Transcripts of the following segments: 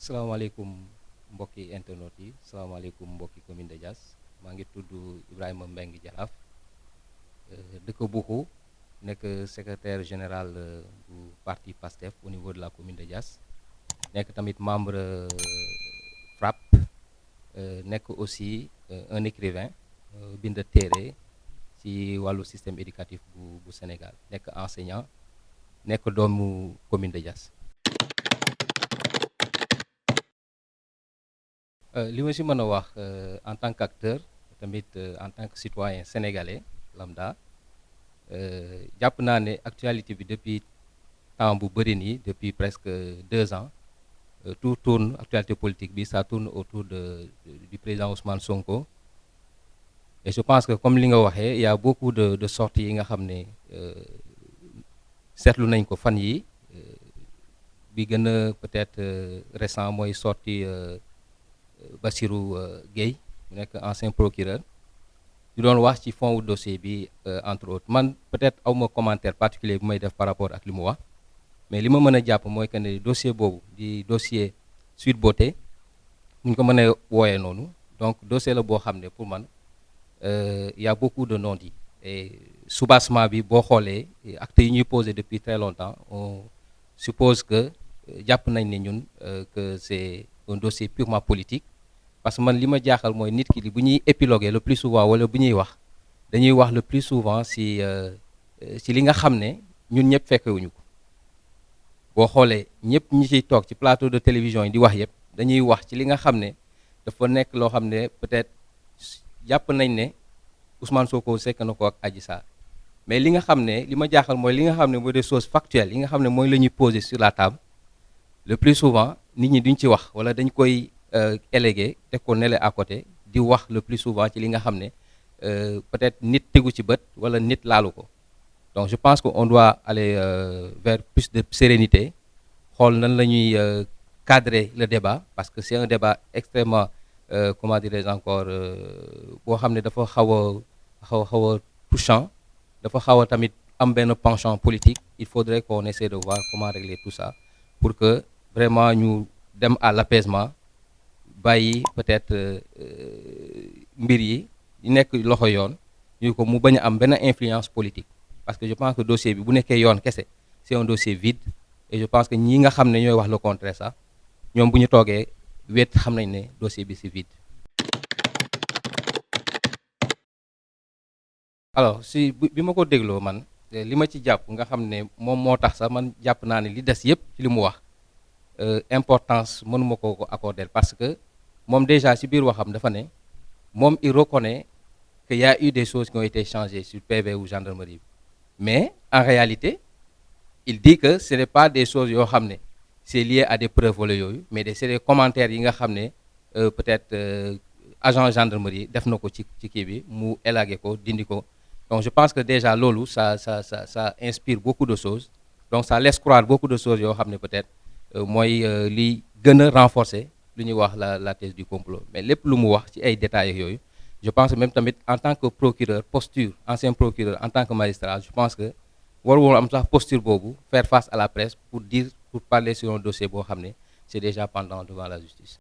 salaamaaleykum mbokki internet yi salaamaaleykum mbokki commune de Diass maa ngi tudd Ibrahima Mbengue Jaraaf dëkk Buxu nekk secrétaire général bu parti PASTEF au niveau de la commune de Diass nekk tamit membre FRAPP nekk aussi un écrivain bind téere ci wàllu système éducatif bu Sénégal nekk enseignant nekk doomu commune de Diass. li ma si mën a wax en tant qu'acteur tamit en tant que citoyen sénégalais lambda jàpp naa ne actualité bi depuis temps bu bëri nii depuis presque 2 ans tout tourne actualité politique bi ça tourne autour du président Ousmane Sonko et je pense que comme li nga waxee il y a beaucoup de sorties yi nga xam ne seetlu nañ ko fan yi bi gën a peut-être récent mooy sortie Bassirou Gueye mu nekk ancien procureur di doon wax ci fond wu dossier bi entre autres man peut-être awma commentaire particulier bu may def par rapport ak li mu wax mais li ma mën a jàpp mooy que ne dossier boobu di dossier Sweet Beauté mu ñu ko mën a wooyee noonu donc dossier la boo xam ne pour man y a beaucoup de non-dits et soubassement bi boo xoolee actes yi ñuy posé depuis très longtemps on suppose que jàpp nañ ne ñun que c'est un dossier purement politique parce que man li ma jaaxal mooy nit ki bu ñuy épiloguer le plus souvent wala bu ñuy wax dañuy wax le plus souvent si li nga xam ne ñun ñëpp fekkewuñu ko boo xoolee ñëpp ñi ciy toog ci plateau de télévision yi di wax yëpp dañuy wax ci li nga xam ne dafa nekk loo xam ne peut-être jàpp nañ ne Ousmane Sonko sekk na ko ak Adji Sarr mais li nga xam ne li ma jaaxal mooy li nga xam ne mooy des choses factuelles yi nga xam ne mooy la ñuy poser sur la table le plus souvent nit ñi duñ ci wax wala dañ koy élégué teg ko nele à côté di wax le plus souvent ci li nga xam ne peut-être nit tegu ci bët wala nit laalu ko donc je pense que on doit aller vers plus de sérénité xool nan la ñuy cadrer le débat parce que c'est un débat extrêmement comment dirais-je encore boo xam ne dafa xaw a touchant dafa xaw a tamit am benn penchant politique il faudrait qu'on essaie de voir comment régler tout ça pour que vraiment ñu dem à l'apaisement bàyyi peut-être mbir yi nekk loxo yoon ñu ko mu bañ a am benn influence politique parce que je pense que dossier bi bu nekkee yoon kese c'est un dossier vide et je pense que ñi nga xam ne ñooy wax le contraire sax ñoom bu ñu toogee wet xam nañ ne dossier bi c'est vide. alors si bi ma ko dégloo man li ma ci jàpp nga xam ne moom moo tax sax man jàpp naa ne li des yépp ci li mu wax importance mënuma ko accorder parce que moom déjà ci biir waxam dafa ne moom il reconnaît qu'il y a eu des choses qui ont été changées sur PV ou gendarmerie mais en réalité il dit que ce n'est pas des choses yoo xam ne c'est lié à des preuves wala yooyu mais c'est des commentaires yi nga xam ne peut-être agent gendarmerie def na ko ci kii bi mu élagué ko dindi ko donc je pense que déjà loolu ça inspire beaucoup de choses donc ça laisse croire beaucoup de choses yoo xam ne peut-être mooy li gën a renforcer lu ñuy wax la thèse du complot mais lépp lu mu wax ci ay détails yooyu je pense que même tamit en tant que procureur posture ancien procureur en tant que magistrat je pense que warul am sax posture boobu faire face à la presse pour parler sur un dossier boo xam ne c'est déjà pendant devant la justice.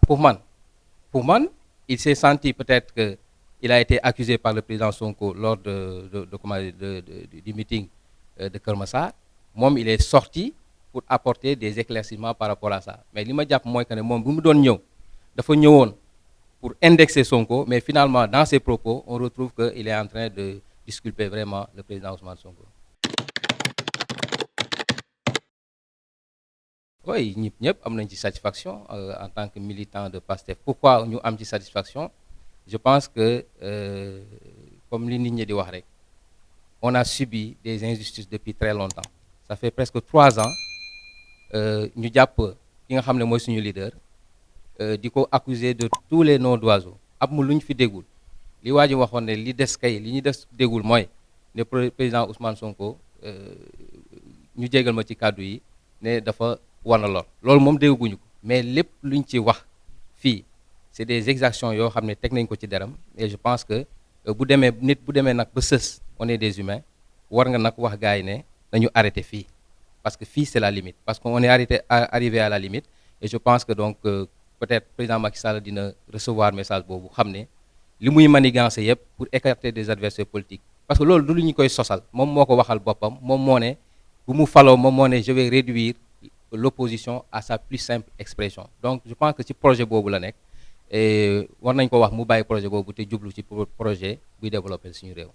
Pour man il s'est senti peut-être que il a été accusé par le président Sonko lors du meeting de Keur Massar moom il est sorti pour apporter des éclaircissements par rapport à ça mais li ma jàpp mooy que ne moom bu mu doon ñëw dafa ñëwoon pour indexer Sonko mais finalement dans ses propos on retrouve que il est en train de disculper vraiment le président Ousmane Sonko. oui ñëpp am nañ ci satisfaction en tant que militant de PASTEF pourquoi ñu am ci satisfaction je pense que comme li nit ñi di wax rek on a subi des injustices depuis très longtemps ça fait presque 3 ans ñu jàpp ki nga xam ne mooy suñu leader di ko accuser de tous les noms d'oiseaux amul lu ñu fi déggul li waa ji waxoon ne li des kay li ñu des déggul mooy ne président Ousmane Sonko ñu jégal ma ci kàddu yi ne dafa wana lor loolu moom dégguñu ko mais lépp luñ ci wax fii c'est des exactions yoo xam ne teg nañ ko ci deram et je pense que bu demee nag ba sës on est des humains war nga nag wax gars yi ne nañu arrêté fii parce que fii c'est la limite parce qu'on est arrivé à la limite et je pense que donc peut-être président Macky Sall dina recevoir message boobu xam ne li muy manigancé yëpp pour écarter des adversaires politiques parce que loolu du lu ñu koy sosal moom moo ko waxal boppam moom moo ne bu mu faloo moom moo ne je vais réduire l'opposition à sa plus simple expression donc je pense que ci projet boobu la nekk et war nañ ko wax mu bàyyi projet boobu te jublu ci projet buy développer suñu réew.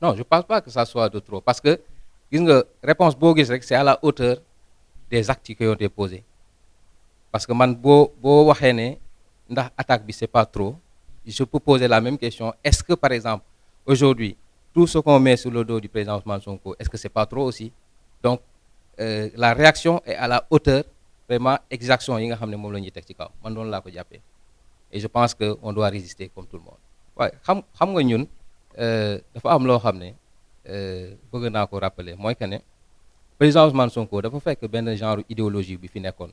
Non, je pense pas que ça soit de trop parce que gis nga réponse boo gis rek c'est à la hauteur des actes qui ont été posés parce que man boo waxee ne ndax attaque bi c'est pas trop je peux poser la même question est-ce que par exemple aujourd'hui tout ce qu'on met sur le dos du président Ousmane Sonko est-ce que c'est pas trop aussi donc la réaction est à la hauteur vraiment exaction yi nga xam ne moom la ñuy teg ci kaw man doonu laa ko jàppee et je pense que on doit résister comme tout le monde waaye xam nga ñun dafa am loo xam ne bëgg naa ko rappeler mooy que ne président Ousmane Sonko dafa fekk benn genre idéologie bi fi nekkoon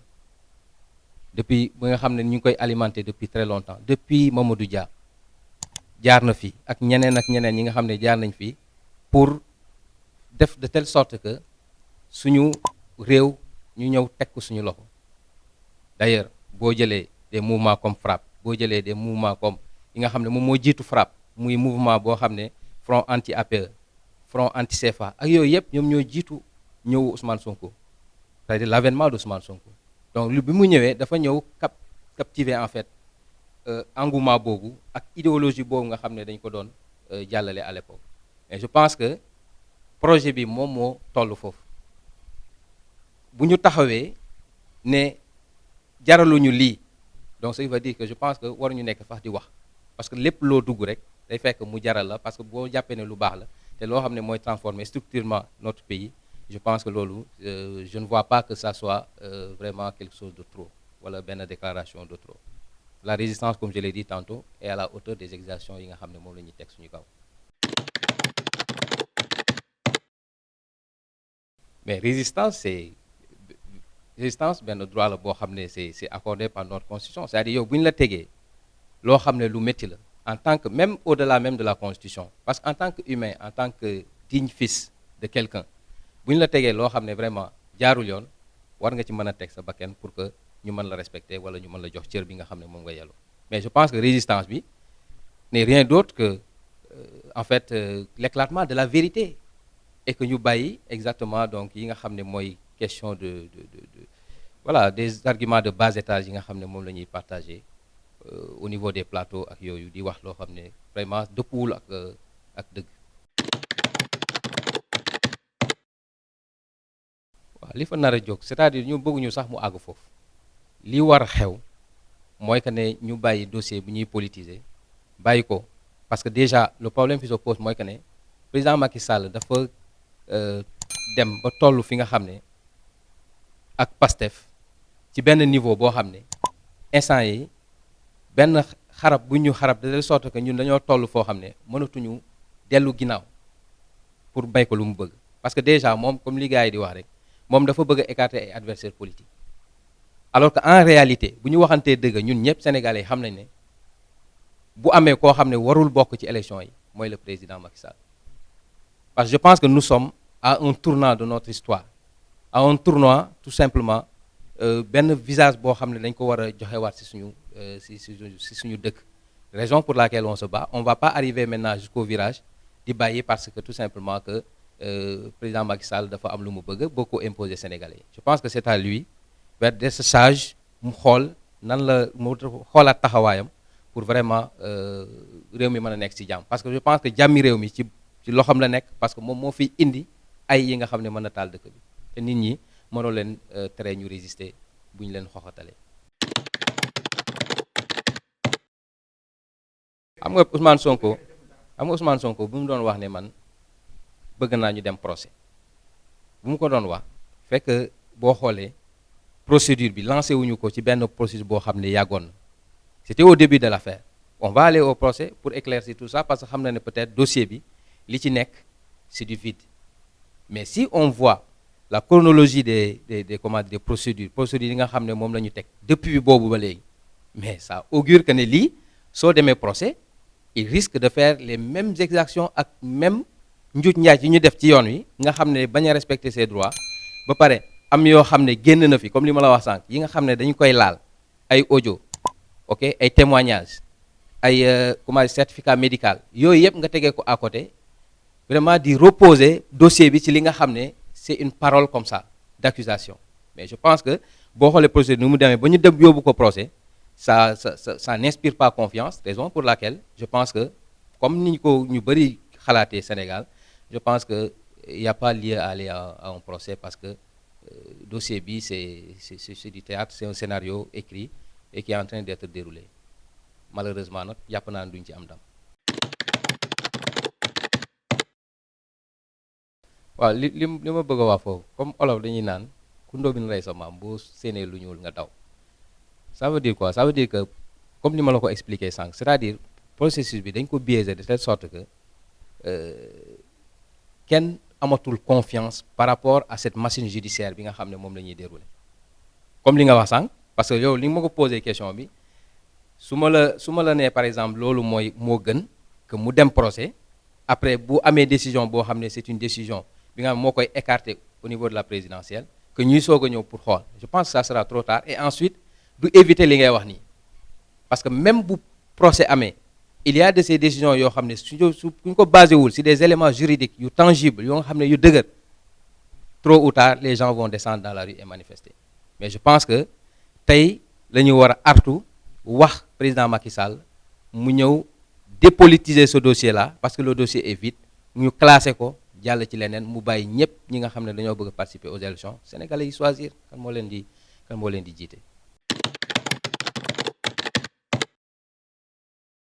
depuis bi nga xam ne ñu ngi koy alimenter depuis très longtemps depuis Mamadou Dia jaar na fi ak ñeneen ñi nga xam ne jaar nañ fi pour def de telle sorte que suñu réew ñu ñëw teg ko suñu loxo d'ailleurs boo jëlee des mouvements comme FRAPP boo jëlee des mouvements comme yi nga xam ne moom moo jiitu FRAPP muy mouvement boo xam ne front anti APE front anti CFA ak yooyu yëpp ñoom ñoo jiitu ñëw Ousmane Sonko c'est-à-dire l'avènement d'Ousmane Sonko donc lu bi mu ñëwee dafa ñëw captiver en fait engouement boobu ak idéologie boobu nga xam ne dañ ko doon jàllale à l'époque et je pense que projet bi moom moo toll foofu bu ñu taxawee ne jaraluñu lii donc ça veut dire que je pense que waruñu nekk fax di wax parce que lépp loo dugg rek day fekk mu jaral la parce que boo jàppee ne lu baax la te loo xam ne mooy transformer structurellement notre pays je pense que loolu je ne vois pas que ça soit vraiment quelque chose de trop wala benn déclaration de trop la résistance comme je l'ai dit tantôt est à la hauteur des exactions yi nga xam ne moom la ñuy teg suñu kaw mais résistance benn droit la boo xam ne c'est accordé par notre constitution c'est-à-dire yow bu ñu la tegee loo xam ne lu métti la en tant que même au-delà même de la constitution parce que en tant que humain en tant que digne fils de quelqu'un bu ñu la tegee loo xam ne vraiment jaarul yoon war nga ci mën a teg sa bakkan pour que ñu mën la respecter wala ñu mën la jox cër bi nga xam ne moom nga yelloo mais je pense que résistance bi n'est rien d'autre que en fait l'éclatement de la vérité et que ñu bàyyi exactement donc yi nga xam ne mooy question de voilà des arguments de bas étage yi nga xam ne moom la ñuy partager au niveau des plateaux ak yooyu di wax loo xam ne vraiment dëppuwul ak dëgg. waaw li fa nar a jóg c'est-à-dire ñu bëgguñu sax mu àgg foofu li war a xew mooy que ne ñu bàyyi dossier bu ñuy politiser bàyyi ko parce que déjà le problème qui se pose mooy que ne président Macky Sall dafa dem ba toll fi nga xam ne ak Pastef ci benn niveau boo xam ne instant yi benn xarab bu ñu xarab de telle sorte que ñun dañoo toll foo xam ne mënatuñu dellu ginnaaw pour bay ko lu mu bëgg parce que déjà moom comme li gars yi di wax rek moom dafa bëgg a écarter ay adversaires politiques alors que en réalité bu ñu waxantee dëgg ñun ñëpp sénégalais yi xam nañ ne bu amee koo xam ne warul bokk ci élection yi mooy le président Macky Sall parce que je pense que nous sommes à un tournant de notre histoire à un tournant tout simplement benn visage boo xam ne dañ ko war a joxewaat ci suñu ci suñu dëkk raison pour laquelle on se bat on va pas arriver maintenant jusqu'au virage di bàyyi parce que tout simplement que président Macky Sall dafa am lu mu bëgg ko imposer Sénégalais je pense que c'est à lui d'être sage mu xool nan la mu xoolaat taxawaayam pour vraiment réew mi mën a nekk ci jàmm parce que je pense que jàmmi réew mi ci loxoom la nekk parce que moom moo fiy indi ay yi nga xam ne mën na taal dëkk bi te nit ñi mënoo leen tere ñu résister bu ñu leen xoxatalee. xam nga Ousmane Sonko bu mu doon wax ne man bëgg naa ñu dem procès bu mu ko doon wax fekk boo xoolee procédure bi lancé wuñu ko ci benn procédure boo xam ne yàggoon na c'était au début de l'affaire on va aller au procès pour éclaircir tout ça parce que xam na ne peut-être dossier bi li ci nekk c'est du vide mais si on voit la chronologie des procédures yi nga xam ne moom la ñu teg depuis boobu ba léegi mais ça augure que ne lii soo demee procès il risque de faire les mêmes exactions ak même njuuj njaaj yi ñu def ci yoon wi nga xam ne bañ a respecter ses droits ba pare am yoo xam ne génn na fi comme li ma la wax sànq yi nga xam ne dañu koy laal ay audio ok ay témoignages ay comment certificat médical yooyu yëpp nga tegee ko à côté vraiment di reposer dossier bi ci li nga xam ne c'est une parole comme ça d'accusation mais je pense que boo xoolee procédure nu mu demee ba ñu dem yóbbu ko procès ça n'inspire pas confiance raison pour laquelle je pense que comme ni ko ñu bëri xalaatee Sénégal je pense que il y a pas lieu à aller à un procès parce que dossier bi c'est du théâtre c'est un scénario écrit et qui est en train d'être déroulé malheureusement nag jàpp naa ne duñ ci am ndam. waaw li ma bëgg a wax foofu comme olof dañuy naan ku ndóobin rey sa maam boo séenee lu ñuul nga daw ça veut dire quoi ça veut dire que comme ni ma la ko expliqué sànq c'est-à-dire processus bi dañ ko biaisé de telle sorte que kenn amatul confiance par rapport à cette machine judiciaire bi nga xam ne moom la ñuy dérouler comme li nga wax sànq parce que yow li nga ma ko posé question bi su ma la nee par exemple loolu mooy moo gën que mu dem procès après bu amee décision boo xam ne c'est une décision bi nga xam moo koy écarter au niveau de la présidentielle que ñuy soog a ñëw pour xool je pense que ça sera trop tard et ensuite du éviter li ngay wax nii parce que même bu procès amee il y a de ces décisions yoo xam ne suñ ko basé wul si des éléments juridiques yu tangibles yoo nga xam ne yu dëgër trop ou tard les gens vont descendre dans la rue et manifester mais je pense que tey la ñu war a artu wax président Macky Sall mu ñëw dépolitiser ce dossier là parce que le dossier est vide ñu classé ko jàll ci leneen mu bàyyi ñëpp ñi nga xam ne dañoo bëgg a participer aux élections sénégalais yi choisir kan moo leen di jiite.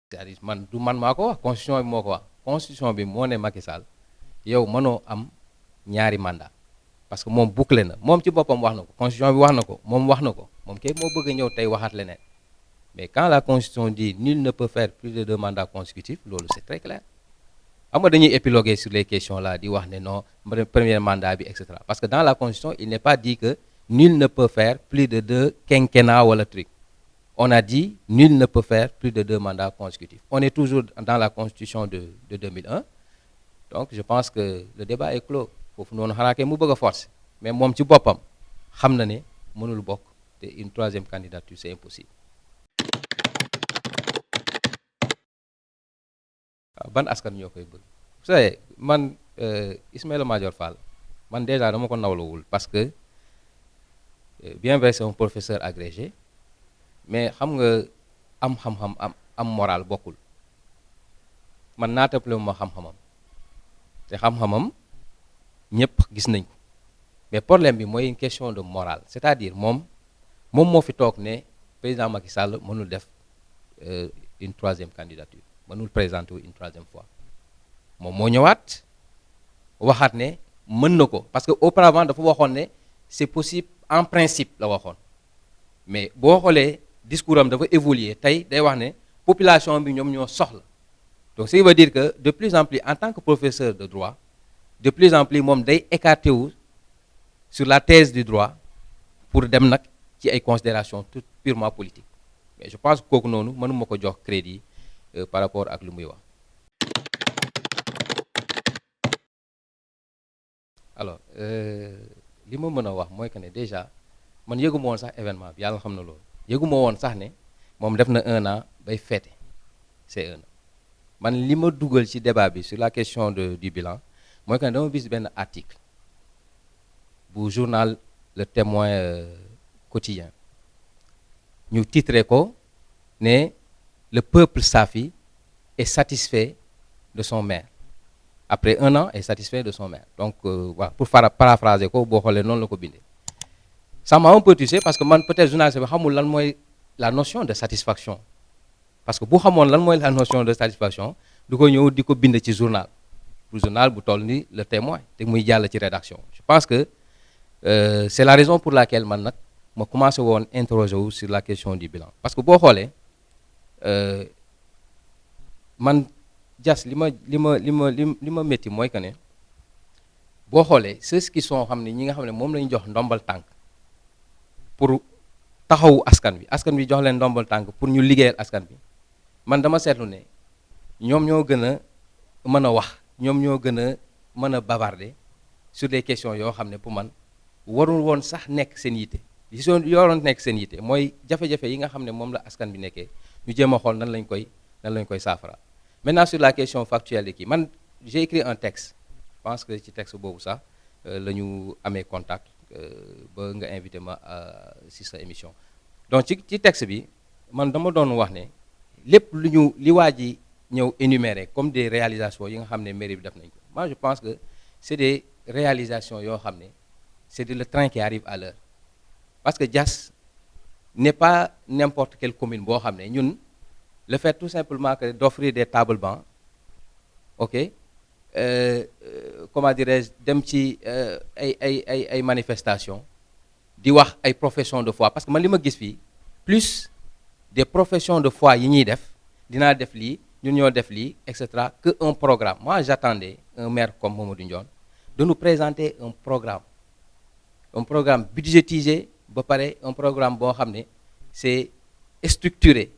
c'est-à-dire man du man maa ko wax constitution bi moo ko wax constitution bi moo ne Macky Sall yow mënoo am ñaari mandat parce que moom bouclé na moom ci boppam wax na ko constitution bi wax na ko moom kay moo bëgg a ñëw tey waxaat leneen mais quand la constitution dit nul ne peut faire plus de 2 mandats consécutifs loolu c'est très clair xam nga dañuy épiloguer sur les questions là di wax ne non premier mandat bi etc parce que dans la constitution il n'est pas dit que nul ne peut faire plus de 2 quinquennats wala truc. On a dit nul ne peut faire plus de 2 mandats consécutifs. On est toujours dans la constitution de 2001. Donc je pense que le débat est clos. Foofu noonu xanaa kay mu bëgg a forcer mais moom ci boppam xam na ne mënul bokk te une 3e candidature c'est impossible. waaw ban askan ñoo koy bëgg. vous savez man Ismaïla Madior Fall man déjà dama ko nawlawul parce que bien vrai c'est un professeur agrégé. mais xam nga am xam-xam am moral bokkul man naatable ma xam-xamam te xam-xamam ñëpp gis nañ ko mais problème bi mooy une question de morale c'est-à-dire moom moo fi toog ne président Macky Sall mënul def une 3e candidature mënul présenter une 3e fois moom moo ñëwaat waxaat ne mën na ko parce que auparavant dafa waxoon ne c'est possible en principe la waxoon mais boo xoolee discours am dafa évoluer tey day wax ne population bi ñoom ñoo soxla donc ce qui veut dire que de plus en plus en tant que professeur de droit de plus en plus moom day écarté wu sur la thèse du droit pour dem nag ci ay considérations tout purement politiques mais je pense que kooku noonu mënuma ko jox crédit par rapport ak lu muy wax. alors li ma mën a wax mooy que ne déjà man yëguma woon sax événement bi yàlla xam na loolu. yëguma woon sax ne moom def na 1 an bay fêter c'est 1 an man li ma dugal ci débat bi sur la question du bilan mooy que ne dama gis benn article bu journal Le Témoin quotidien ñu titré ko ne le peuple safi est satisfait de son maire après 1 an est satisfait de son maire donc voilà pour paraphraser ko boo xoolee noonu la ko bindee. Ça m'a un peu touché parce que man peut-être journaliste bi xamul lan mooy la notion de satisfaction parce que bu xamoon lan mooy la notion de satisfaction du ko ñëw di ko bind ci journal bu toll ni Le Témoin te muy jàll ci rédaction je pense que c'est la raison pour laquelle man nag ma commencé woon interroger wu sur la question du bilan parce que boo xoolee man jas li ma métti mooy que ne boo xoolee ceux qui sont xam ne ñi nga xam ne moom la ñu jox ndombal tànk pour taxawu askan bi jox leen ndombal tànk pour ñu liggéeyal askan bi man dama seetlu ne ñoom ñoo gën a mën a wax ñoom ñoo gën a mën a bavarder sur des questions yoo xam ne pour man warul woon sax nekk seen yitte li soo yoroon nekk seen yitte mooy jafe-jafe yi nga xam ne moom la askan bi nekkee ñu jéem a xool nan lañ koy saafara. Maintenant sur la question factuelle de kii man j'ai écrit un texte je pense que ci texte boobu sax la ñu amee contact ba nga invité ma si sa émission donc ci texte bi man dama doon wax ne lépp li waa ji ñëw énumérer comme des réalisations yi nga xam ne mairie bi def nañ ko moi je pense que c'est des réalisations yoo xam ne c'est le train qui arrive à l'heure parce que Diass n'est pas n'importe quelle commune boo xam ne ñun le fait tout simplement que d'offrir des tables bancs ok comment dirais-je dem ci ay manifestations di wax ay professions de foi parce que man li ma gis fii plus des professions de foi yi ñuy def dinaa def lii ñun ñoo def lii et cetera que un programme moi j'attendais un maire comme Mamadou Ndione de nous présenter un programme budgétisé ba pare un programme boo xam ne c'est structuré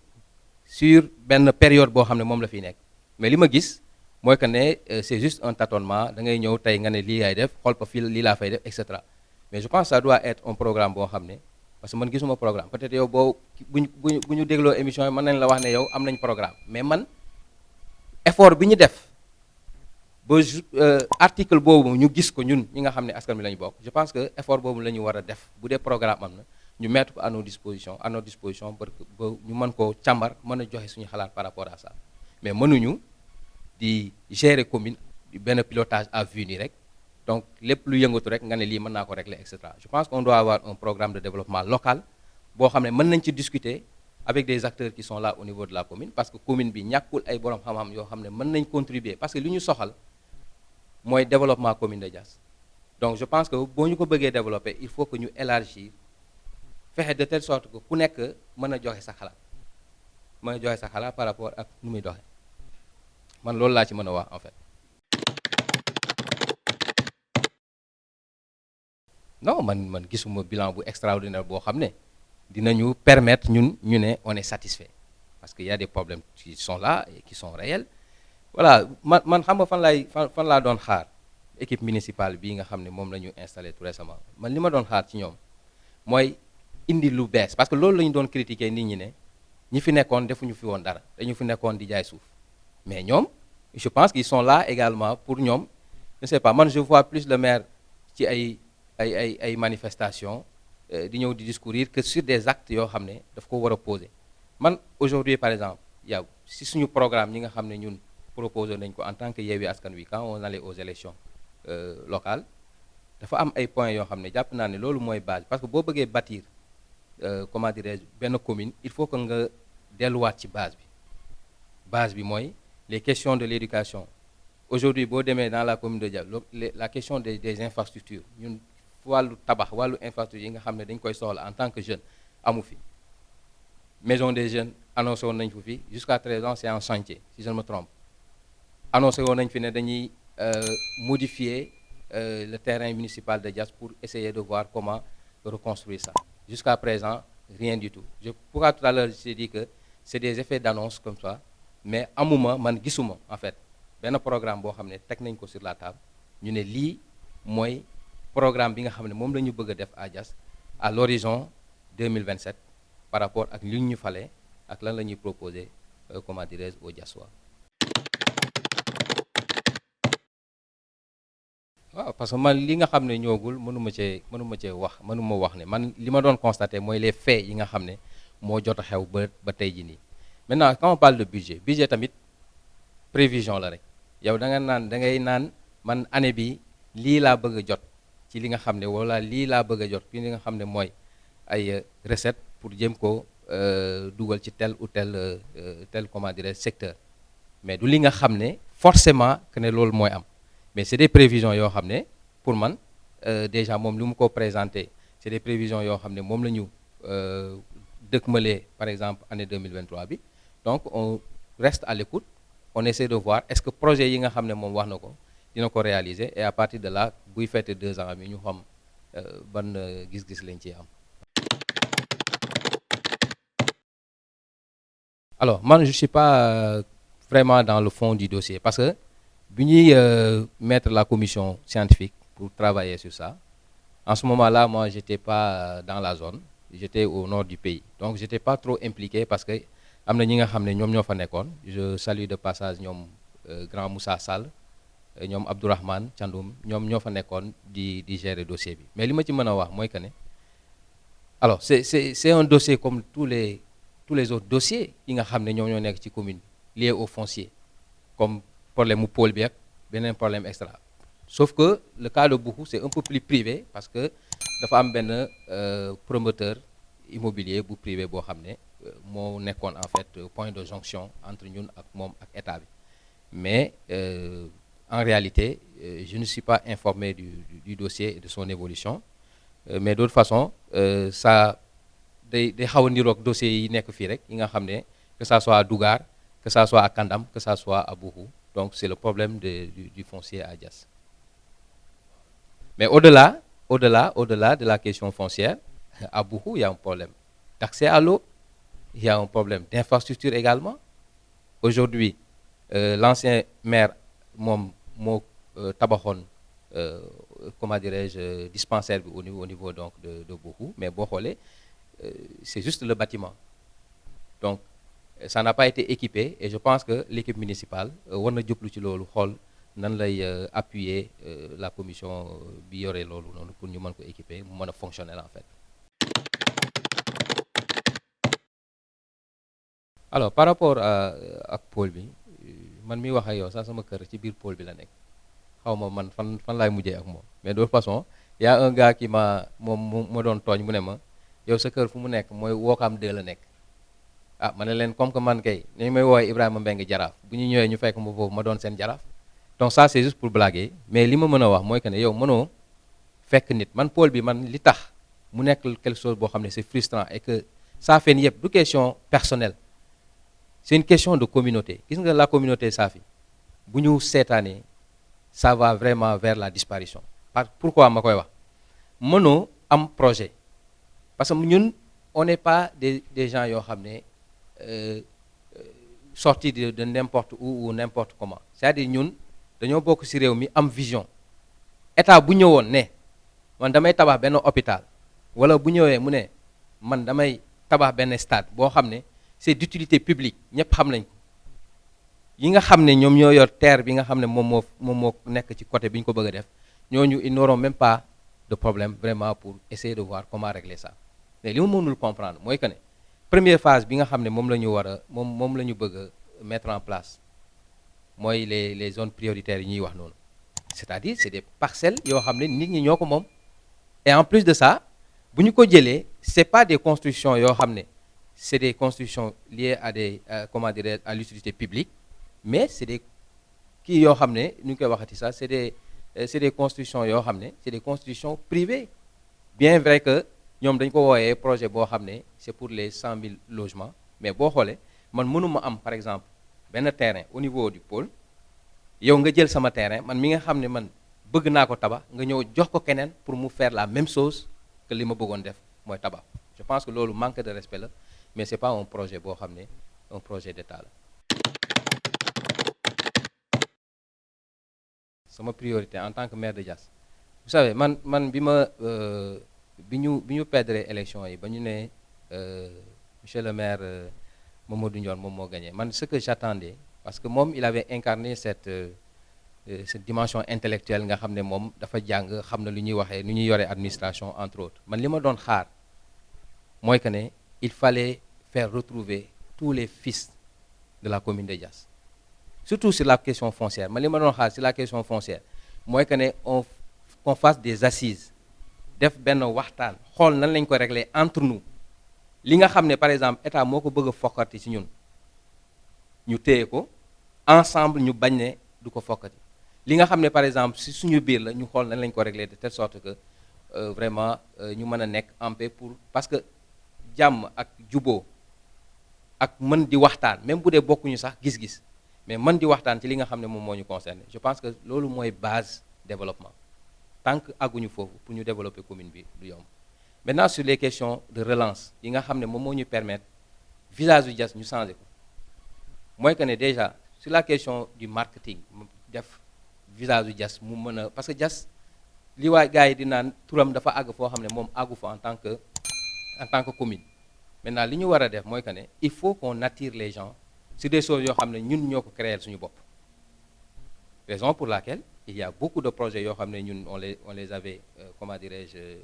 sur benn période boo xam ne moom la fiy nekk mais li ma gis mooy que ne c'est juste un tâtonnement da ngay ñëw tey nga ne lii laay def xool pa fii lii laa fay def et cetera mais je pense que ça doit être un programme boo xam ne parce que man gisuma programme peut-être yow boo bu ñu dégloo émission yi mën nañ la wax ne yow am nañ programme mais man effort bi ñu def ba article boobu ñu gis ko ñun ñi nga xam ne askan bi la ñu bokk je pense que effort boobu la ñu war a def bu dee programme am na ñu mettre ko à nos dispositions ba ñu mën koo càmbar mën a joxe suñu xalaat par rapport à ça mais mënuñu di gérer commune benn pilotage à vue nii rek donc lépp lu yëngatu rek nga ne lii mën naa ko régler et cetera je pense qu'on doit avoir un programme de développement local boo xam ne mën nañ ci discuter avec des acteurs qui sont là au niveau de la commune parce que commune bi ñàkkul ay borom xam-xam yoo xam ne mën nañ contribuer parce que li ñu soxal mooy développement commune de Diass donc je pense que boo ñu ko bëggee développer il faut que ñu élargir fexe de telle sorte que ku nekk mën a joxe sa xalaat par rapport ak nu muy doxee man loolu laa ci mën a wax en fait. non man gisuma bilan bu extraordinaire boo xam ne dinañu permettre ñun ñu ne on est satisfait parce que y a des problèmes qui sont là et qui sont réels voilà man xam nga fan laa doon xaar équipe municipale bii nga xam ne moom la ñu installé tout récemment man li ma doon xaar ci ñoom mooy indi lu bees parce que loolu la ñu doon critiquer nit ñi ne ñi fi nekkoon defuñu fi woon dara dañu fi nekkoon di jaay suuf mais ñoom je pense qu'ils sont là également pour ñoom je ne sais pas man je vois plus le maire ci ay manifestations di ñëw di discourir que sur des actes yoo xam ne daf ko war a poser man aujourd'hui par exemple yow si suñu programme ñi nga xam ne ñun proposé nañ ko en tant que Yewwi Askan Wi quand on allait aux élections locales dafa am ay points yoo xam ne jàpp naa ne loolu mooy base parce que boo bëggee bâtir comment dirais-je benn commune il faut que nga delluwaat ci base bi mooy les questions de l'éducation aujourd'hui boo demee dans la commune de Diass la question des infrastructures ñun wàllu tabax wàllu infrastructure yi nga xam ne dañ koy soxla en tant que jeune amu fi maison des jeunes annoncé woon nañ ko fi jusqu'à 13 ans c'est en chantier si je ne me trompe annoncé woon nañ fi ne dañuy modifier le terrain municipal de Diass pour essayer de voir comment reconstruire ça jusqu'à présent rien du tout pourquoi tout à l'heure j'ai dit que c'est des effets d'annonce comme ça mais man gisuma en fait benn programme boo xam ne teg nañ ko sur la table ñu ne lii mooy programme bi nga xam ne moom la ñu bëgg a def à Diass à l'horizon 2027 par rapport ak li ñu fale ak lan la ñuy proposer comment dirais-je aux Diassois. waaw parce que man li nga xam ne ñoogul mënuma wax ne man li ma doon constater mooy les faits yi nga xam ne moo jot a xew ba tey ji nii maintenant quand on parle de budget tamit prévision la rek yow da ngay naan man année bi lii laa bëgg a jot ci li nga xam ne wala lii laa bëgg a jot ci li nga xam ne mooy ay recette pour jëm ko dugal ci tel ou tel comment dirais secteur mais du li nga xam ne forcément que ne loolu mooy am mais c'est des prévisions yoo xam ne pour man déjà moom li mu ko présenté c'est des prévisions yoo xam ne moom la ñu dëkkmalee par exemple année 2023 bi donc on reste à l'écoute on essaie de voir est-ce que projet yi nga xam ne moom wax na ko dina ko réaliser et à partir de là buy fête 2 ans mi ñu xam ban gis-gis lañ ciy am. alors man je suis pas vraiment dans le fond du dossier parce que bi ñuy mettre la commission scientifique pour travailler sur ça. En ce moment-là, moi, j'étais pas dans la zone, j'étais au nord du pays. Donc, j'étais pas trop impliqué parce que am na ñi nga xam ne ñoom ñoo fa nekkoon. Je salue de passage ñoom grand Moussa Sall, ñoom Abdourahmane Thiandoum, ñoom ñoo fa nekkoon di gérer dossier bi. Mais li ma ci mën a wax mooy que ne alors c'est un dossier comme tous les autres dossiers yi nga xam ne ñoom ñoo nekk ci commune liés au foncier, comme problème mu pôle bi ak beneen problème extra. Sauf que le cas de Bougou c'est un peu plus privé parce que dafa am benn promoteur immobilier bu privé boo xam ne moo nekkoon en fait point de jonction entre ñun ak moom ak état bi. Mais en réalité je ne suis pas informé du dossier et de son évolution. Mais d'autre façon ça day xaw a niroog dossier yi nekk fii rek yi nga xam ne que ça soit à Dougar, que ça soit à Kandam, que ça soit à Bougou. Donc c'est le problème du foncier à Diass. Mais au-delà de la question foncière, à Bougou, il y a un problème d'accès à l'eau, il y a un problème d'infrastructure également. Aujourd'hui, l'ancien maire moo tabaxoon comment dirais-je dispensaire bi au niveau donc de Bougou, mais boo xoolee c'est juste le bâtiment. Donc ça n'a pas été équipé et je pense que l'équipe municipale war na jublu ci loolu xool nan lay appuyer la commission bi yore loolu noonu pour ñu mën ko équiper mu mën a fonctionner en fait. Alors par rapport ak pôle bi man mi wax ak yow sax sama kër ci biir pôle bi la nekk xaw ma man fan laay mujjee ak moom, mais de toute façon y a un gars qui moom ma doon tooñ mu ne ma yow sa kër fu mu nekk mooy Wokam 2 la nekk. Ah ma ne leen comme que man kay ni may woowee Ibrahima Mbengue jaraaf bu ñu ñëwee ñu fekk ma foofu ma doon seen jaraaf. Donc ça c'est juste pour blaguer, mais li ma mën a wax mooy que ne yow mënoo fekk nit man pôle bi man li tax mu nekk quelque chose boo xam ne c'est frustrant et que Safeen yëpp du question personnelle, c'est une question de communauté. Gis nga la communauté Safi bu ñu seetaanee ça va vraiment vers la disparition. Pourquoi ma koy wax mënoo am projet parce que ñun on n'est pas des gens yoo xam ne sortis de n'importe où ou n'importe comment. C'est-à-dire ñun dañoo bokk ci réew mi am vision. État bu ñëwoon ne man damay tabax benn hôpital wala bu ñëwee mu ne man damay tabax benn stade boo xam ne c'est d'utilité publique ñëpp xam nañ ko yi nga xam ne ñoom ñoo yor terre bi nga xam ne moom moo nekk ci côté bi ñu ko bëgg a def ñooñu ils n'auront même pas de problème vraiment pour essayer de voir comment régler ça. Mais li ma mënul comprendre mooy que ne première phase bi nga xam ne moom la ñu war a moom la ñu bëgg a mettre en place mooy les zones prioritaires yi ñuy wax noonu, c'est-à-dire c'est des parcelles yoo xam ne nit ñi ñoo ko moom. Et en plus de ça bu ñu ko jëlee c'est pas des constructions yoo xam ne c'est des constructions liées à des comment dirais à l'utilité publique, mais c'est des kii yoo xam ne nu ñu koy waxati ça c'est des constructions yoo xam ne c'est des constructions privées, bien vrai que ñoom dañ ko wooyee projet boo xam ne c'est pour les 100 000 logements. Mais boo xoolee man mënuma am par exemple benn terrain au niveau du pôle yow nga jël sama terrain man mi nga xam ne man bëgg naa ko tabax nga ñëw jox ko keneen pour mu faire la même chose que li ma bëggoon def mooy tabax. Je pense que loolu manque de respect la, mais c'est pas un projet boo xam ne un projet d'État la. Sama priorité en tant que maire de Diass, vous savez man bi ñu perdre élection yi ba ñu ne monsieur le maire Mamadou Ndione moom moo gagné man ce que j'attendais parce que moom il avait incarné cette dimension intellectuelle nga xam ne moom dafa jàng xam na lu ñuy waxee nu ñuy yoree administration entre autres. Man li ma doon xaar mooy que ne il fallait faire retrouver tous les fils de la commune de Diass, surtout sur la question foncière. Man li ma doon xaar sur la question foncière mooy que ne qu'on fasse des assises def benn waxtaan xool nan lañ ko régler entre nous. Li nga xam ne par exemple état moo ko bëgg a fokkati ci ñun ñu téye ko ensemble ñu bañ ne du ko fokkati. Li nga xam ne par exemple si suñu biir la ñu xool nan lañ ko régler de telle sorte que vraiment ñu mën a nekk en paix pour parce que jàmm ak juboo ak mën di waxtaan même bu dee bokkuñu sax gis-gis mais mën di waxtaan ci li nga xam ne moom moo ñu concerné. Je pense que loolu mooy base développement. Tant que àgguñu foofu pour ñu développer commune bi du yomb. Maintenant sur les questions de relance yi nga xam ne moom moo ñu permettre visage du Diass ñu changer ko mooy que ne déjà sur la question du marketing def visage du Diass mu mën a parce que Diass li waa gars yi di naan turam dafa àgg foo xam ne moom àggu fa en tant que commune. Maintenant li ñu war a def mooy que ne il faut qu'on attire les gens sur des choses yoo xam ne ñun ñoo ko créer suñu bopp. Raison pour laquelle il y a beaucoup de projets yoo xam ne ñun on les avait comment dirais-je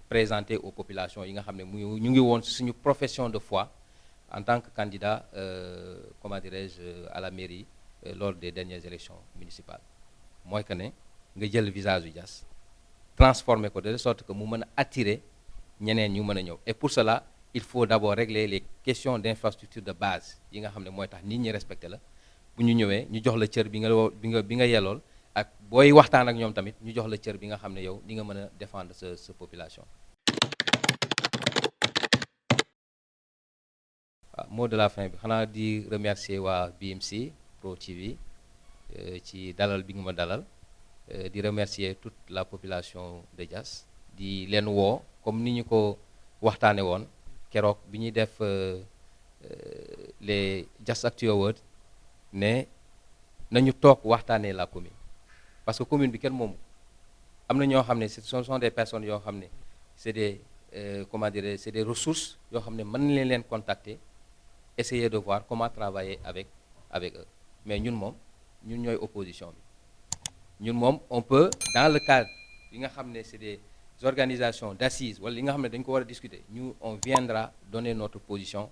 présentés aux populations yi nga xam ne ñu ngi woon suñu profession de foi en tant que candidat comment dirais-je à la mairie lors des dernières élections municipales. Mooy que ne nga jël visage du Diass transformer ko de sorte que mu mën a attirer ñeneen ñu mën a ñëw. Et pour cela il faut d'abord régler les questions d'infrastructure de base yi nga xam ne mooy tax nit ñi respecté la bu ñu ñëwee ñu jox la cër bi nga yellool ak booy waxtaan ak ñoom tamit ñu jox la cër bi nga xam ne yow di nga mën a défendre sa population. waaw mot de la fin bi xanaa di remercier waa BMC Pro TV ci dalal bi nga ma dalal di remercier toute la population de Diass di leen woo comme ni ñu ko waxtaane woon keroog bi ñuy def les Diassactu Awards ne nañu toog waxtaanee la commune parce que commune bi kenn moomu am na ñoo xam ne ce sont des personnes yoo xam ne c'est des comment dire c'est des ressources yoo xam ne mën leen contacter essayer de voir comment travailler avec eux mais ñun moom ñun ñooy opposition bi ñun moom on peut dans le cadre yi nga xam ne c'est des organisations d'assises wala li nga xam ne dañ ko war a discuter ñu on viendra donner notre position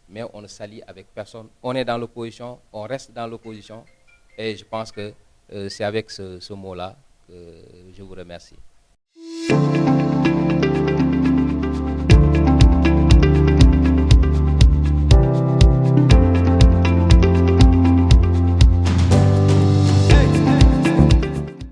mais on ne s'allie avec personne. On est dans l'opposition, on reste dans l'opposition et je pense que c'est avec ce mot-là que je vous remercie.